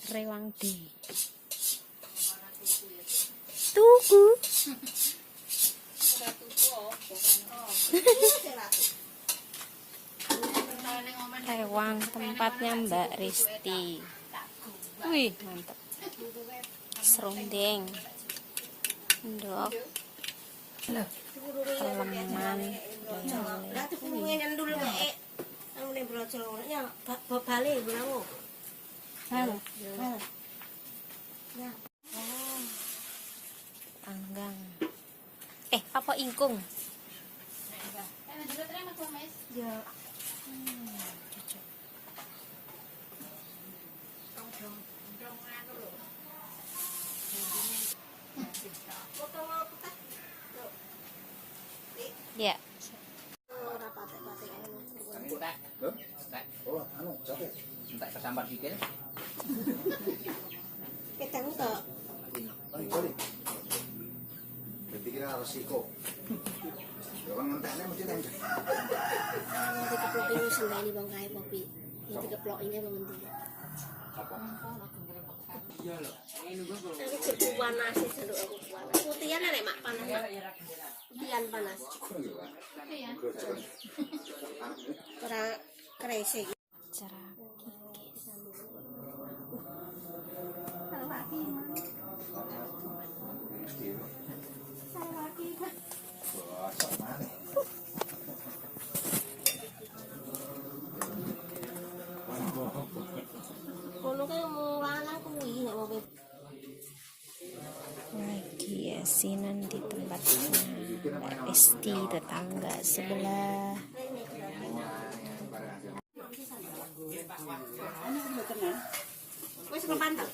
Rewang D. Tuku. Rewang tempatnya Mbak Risti. Wih, mantap. Serundeng. Endok. Teleman. Panggang. Apa ingkung? Ya. Ya. Oh, anu, capek. Entek kesambar dikit. Ketang tok. Balik. Berarti kira resiko. Orang ngenteknya mesti nengke. Nanti keplok ini sendiri bang kayak kopi. Nanti keplok ini bang nanti. Apa? Iya loh. Ini gua kalau Aku cukup panas sih dulu aku panas. Putihan ada mak panas. Putihan panas. Kera kresek. Cara kikis. Kono kan mau lanang kuwi nek mau Lagi asinan di tempatnya Mbak Esti, tetangga sebelah. wis kepantek.